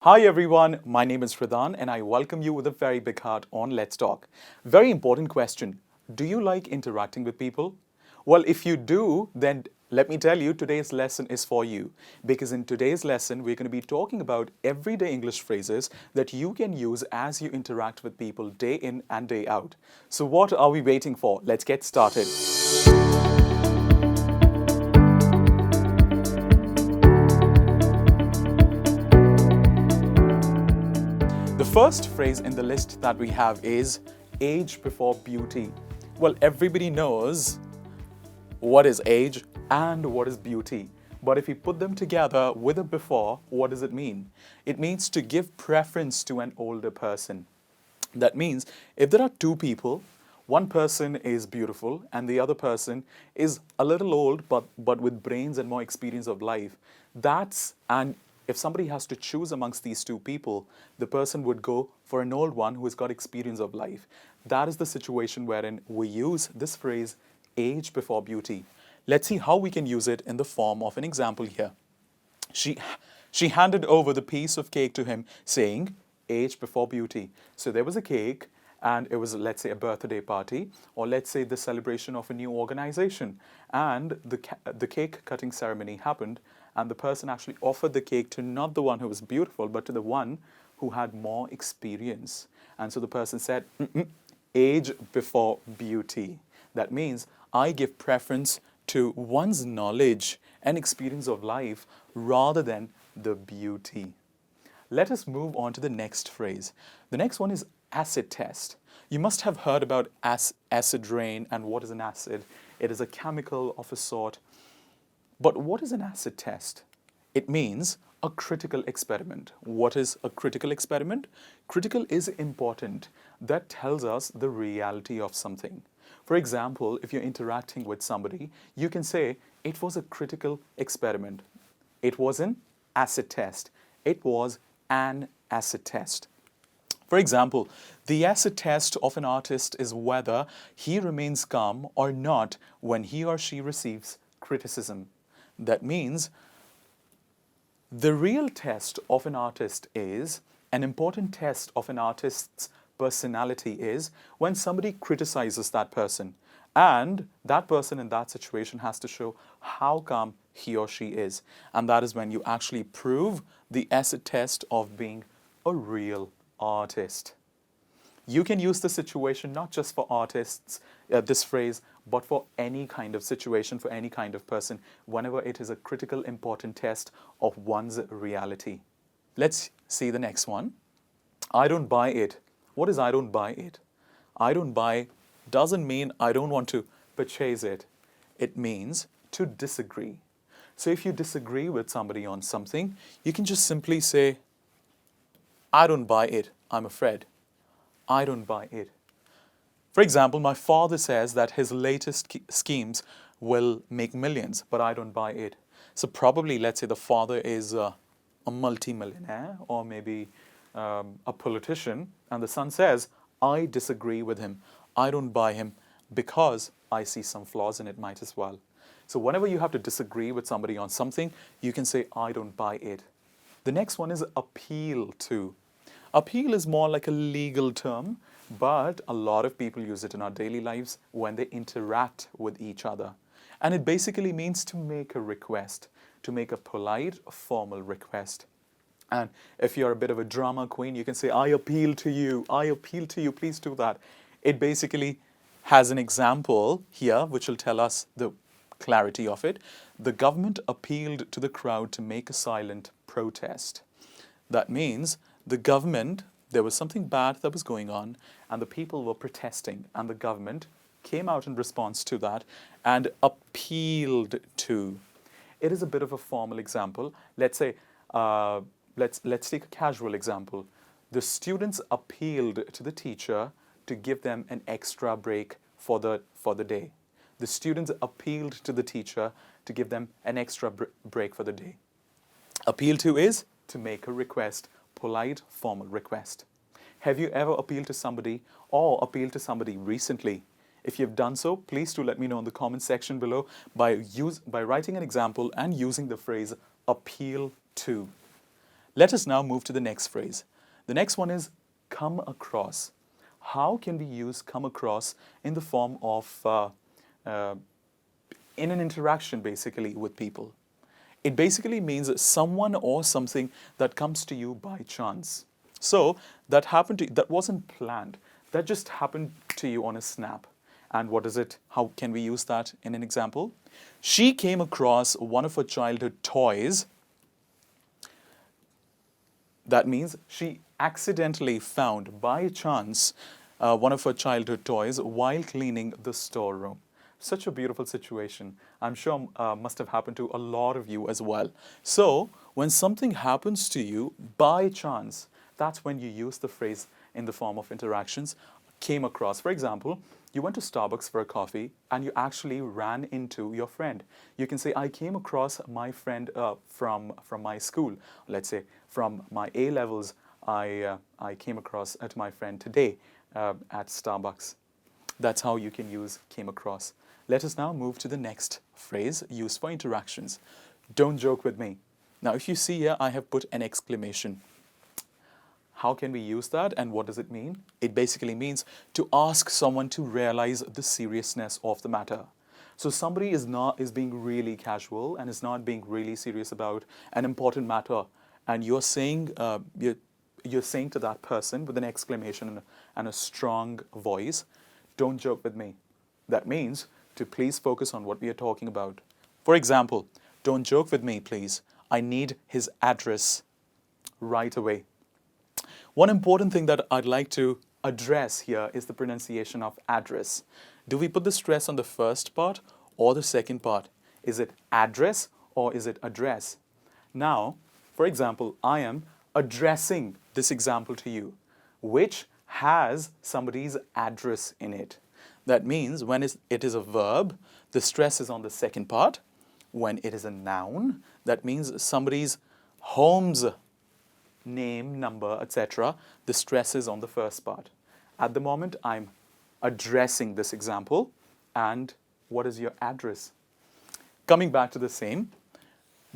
Hi everyone, my name is Hridhaan and I welcome you with a very big heart on Let's Talk. Very important question. Do you like interacting with people? Well, if you do, then let me tell you, today's lesson is for you. Because in today's lesson, we're going to be talking about everyday English phrases that you can use as you interact with people day in and day out. So what are we waiting for? Let's get started. The first phrase in the list that we have is age before beauty. Well, everybody knows what is age and what is beauty. But if you put them together with a before, what does it mean? It means to give preference to an older person. That means if there are two people, one person is beautiful and the other person is a little old but with brains and more experience of life. And if somebody has to choose amongst these two people, the person would go for an old one who has got experience of life. That is the situation wherein we use this phrase age before beauty. Let's see how we can use it in the form of an example here. She, she handed over the piece of cake to him, saying, age before beauty. So there was a cake, and it was, let's say, a birthday party, or let's say the celebration of a new organization. And the cake cutting ceremony happened, and the person actually offered the cake to not the one who was beautiful, but to the one who had more experience. And so the person said, age before beauty. That means I give preference to one's knowledge and experience of life rather than the beauty. Let us move on to the next phrase. The next one is acid test. You must have heard about acid rain and what is an acid. It is a chemical of a sort. But what is an acid test? It means a critical experiment. What is a critical experiment? Critical is important. That tells us the reality of something. For example, if you're interacting with somebody, you can say, it was a critical experiment. It was an acid test. It was an acid test. For example, the acid test of an artist is whether he remains calm or not when he or she receives criticism. That means the real test of an artist is, an important test of an artist's personality is when somebody criticizes that person. And that person in that situation has to show how calm he or she is. And that is when you actually prove the acid test of being a real artist. You can use the situation not just for artists, this phrase, but for any kind of situation, for any kind of person, whenever it is a critical, important test of one's reality. Let's see the next one. I don't buy it. What is I don't buy it? I don't buy doesn't mean I don't want to purchase it. It means to disagree. So if you disagree with somebody on something, you can just simply say, I don't buy it, I'm afraid. I don't buy it. For example, my father says that his latest schemes will make millions, but I don't buy it. So probably, let's say the father is a multi-millionaire or maybe a politician, and the son says, I disagree with him. I don't buy him because I see some flaws in it, might as well. So whenever you have to disagree with somebody on something, you can say, I don't buy it. The next one is appeal to. Appeal is more like a legal term, but a lot of people use it in our daily lives when they interact with each other. And it basically means to make a request, to make a polite, formal request. And if you're a bit of a drama queen, you can say, I appeal to you, please do that. It basically has an example here which will tell us the clarity of it. The government appealed to the crowd to make a silent protest. That means the government, there was something bad that was going on, and the people were protesting, and the government came out in response to that and appealed to. It is a bit of a formal example. Let's say, let's take a casual example. The students appealed to the teacher to give them an extra break for the day. The students appealed to the teacher to give them an extra break for the day. Appeal to is to make a request, polite, formal request. Have you ever appealed to somebody or appealed to somebody recently? If you've done so, please do let me know in the comment section below by writing an example and using the phrase appeal to. Let us now move to the next phrase. The next one is come across. How can we use come across in the form of in an interaction basically with people? It basically means someone or something that comes to you by chance. So that happened to you, that wasn't planned. That just happened to you on a snap. And what is it? How can we use that in an example? She came across one of her childhood toys. That means she accidentally found by chance one of her childhood toys while cleaning the storeroom. Such a beautiful situation. I'm sure must have happened to a lot of you as well. So when something happens to you by chance, that's when you use the phrase in the form of interactions, came across. For example, you went to Starbucks for a coffee and you actually ran into your friend. You can say, I came across my friend from my school. Let's say from my A levels, I came across to my friend today at Starbucks. That's how you can use came across. Let us now move to the next phrase used for interactions. Don't joke with me. Now, if you see here, I have put an exclamation. How can we use that and what does it mean? It basically means to ask someone to realize the seriousness of the matter. So somebody is being really casual and is not being really serious about an important matter, and you're saying you're saying to that person with an exclamation and a strong voice, don't joke with me. That means to please focus on what we are talking about. For example, don't joke with me, please. I need his address right away. One important thing that I'd like to address here is the pronunciation of address. Do we put the stress on the first part or the second part? Is it address or is it address? Now, for example, I am addressing this example to you, which has somebody's address in it. That means when it is a verb, the stress is on the second part. When it is a noun, that means somebody's home's name, number, etc., the stress is on the first part. At the moment, I'm addressing this example. And what is your address? Coming back to the same,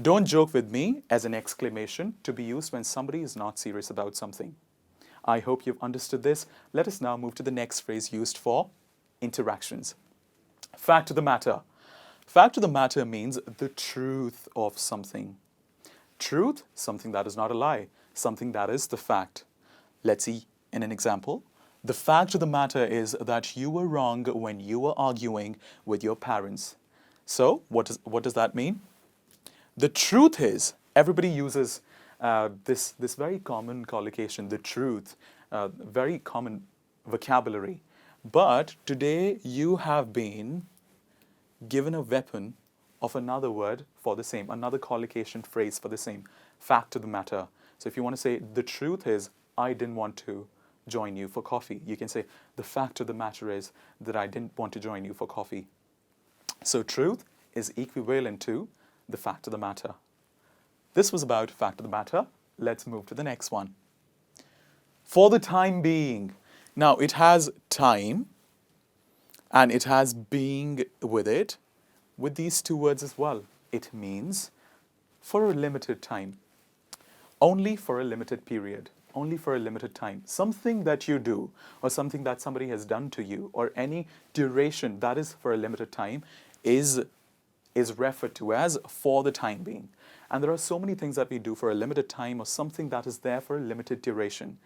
don't joke with me as an exclamation to be used when somebody is not serious about something. I hope you've understood this. Let us now move to the next phrase used for interactions. Fact of the matter. Fact of the matter means the truth of something. Truth, something that is not a lie, something that is the fact. Let's see in an example. The fact of the matter is that you were wrong when you were arguing with your parents. So, what does that mean? The truth is, everybody uses this very common collocation, the truth, very common vocabulary. But today you have been given a weapon of another word for the same, another collocation phrase for the same, fact of the matter. So if you want to say, the truth is, I didn't want to join you for coffee, you can say, the fact of the matter is that I didn't want to join you for coffee. So truth is equivalent to the fact of the matter. This was about fact of the matter. Let's move to the next one. For the time being. Now, it has time and it has being with it, with these two words as well. It means for a limited time, only for a limited period, only for a limited time. Something that you do or something that somebody has done to you or any duration that is for a limited time is referred to as for the time being. And there are so many things that we do for a limited time or something that is there for a limited duration.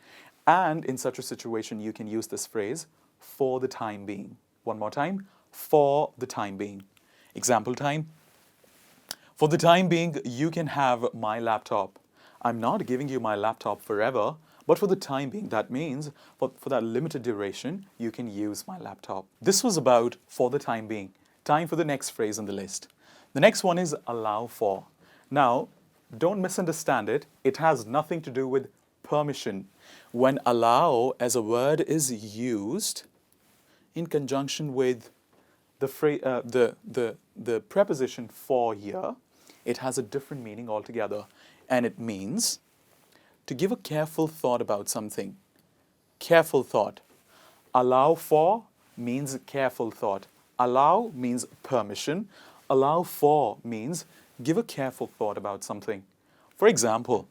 And in such a situation, you can use this phrase, for the time being. One more time, for the time being. Example time. For the time being, you can have my laptop. I'm not giving you my laptop forever, but for the time being, that means for that limited duration, you can use my laptop. This was about for the time being. Time for the next phrase on the list. The next one is allow for. Now, don't misunderstand it. It has nothing to do with permission. When allow as a word is used in conjunction with the preposition for here, it has a different meaning altogether. And it means to give a careful thought about something. Careful thought. Allow for means careful thought. Allow means permission. Allow for means give a careful thought about something. For example,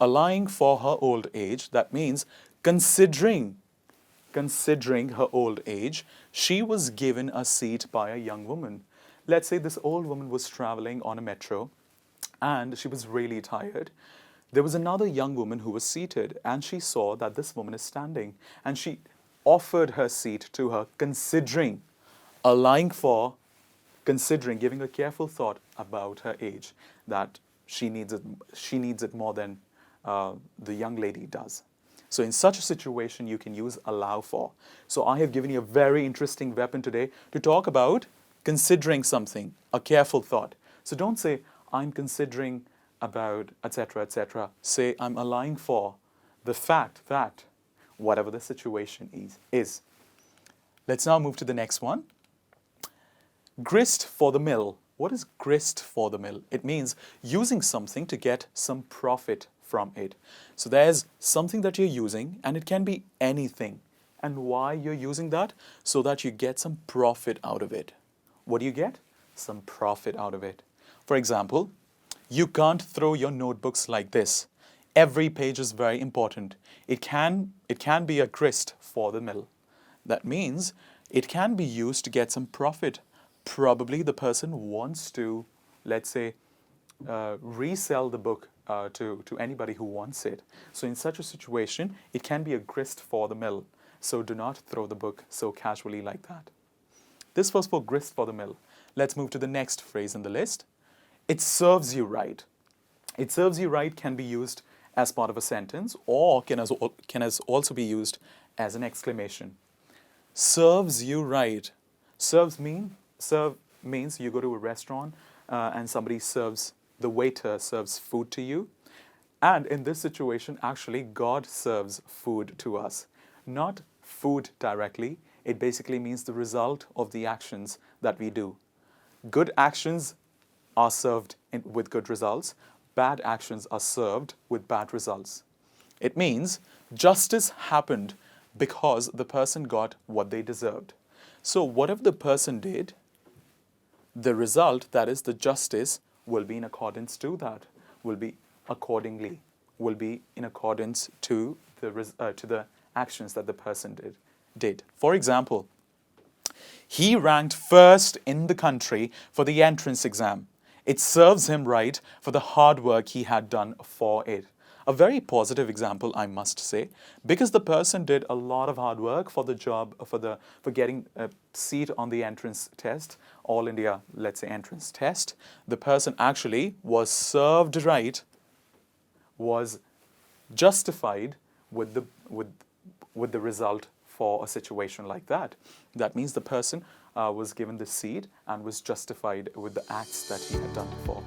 Allying for her old age, that means considering her old age, she was given a seat by a young woman. Let's say this old woman was traveling on a metro and she was really tired. There was another young woman who was seated, and she saw that this woman is standing, and she offered her seat to her, considering, allying for, considering, giving a careful thought about her age, that she needs it more than the young lady does. So in such a situation, you can use allow for. So I have given you a very interesting weapon today to talk about considering something, a careful thought. So don't say, I'm considering about, etc., etc. Say, I'm allying for the fact that whatever the situation is. Let's now move to the next one. Grist for the mill. What is grist for the mill? It means using something to get some profit from it. So there's something that you're using, and it can be anything. And why you're using that? So that you get some profit out of it. What do you get? Some profit out of it. For example, you can't throw your notebooks like this. Every page is very important. It can be a grist for the mill. That means it can be used to get some profit. Probably the person wants to, let's say, resell the book to anybody who wants it. So in such a situation, it can be a grist for the mill. So do not throw the book so casually like that. This was for grist for the mill. Let's move to the next phrase in the list. It serves you right. It serves you right can be used as part of a sentence, or can also be used as an exclamation. Serves you right. Serve means you go to a restaurant and the waiter serves food to you. And in this situation, actually, God serves food to us. Not food directly. It basically means the result of the actions that we do. Good actions are served with good results. Bad actions are served with bad results. It means justice happened because the person got what they deserved. So whatever the person did, the result, that is the justice, will be in accordance to that, will be accordingly, will be in accordance to the actions that the person did. For example, he ranked first in the country for the entrance exam. It serves him right for the hard work he had done for it. A very positive example, I must say, because the person did a lot of hard work for the job, for getting a seat on the entrance test, All India, let's say, entrance test. The person actually was served right, was justified with the result for a situation like that. That means the person was given the seat and was justified with the acts that he had done before.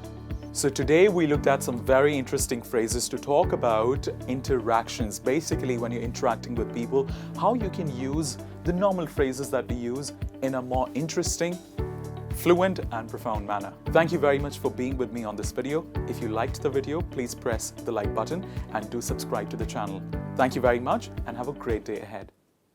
So today we looked at some very interesting phrases to talk about interactions. Basically, when you're interacting with people, how you can use the normal phrases that we use in a more interesting, fluent and profound manner. Thank you very much for being with me on this video. If you liked the video, please press the like button and do subscribe to the channel. Thank you very much and have a great day ahead.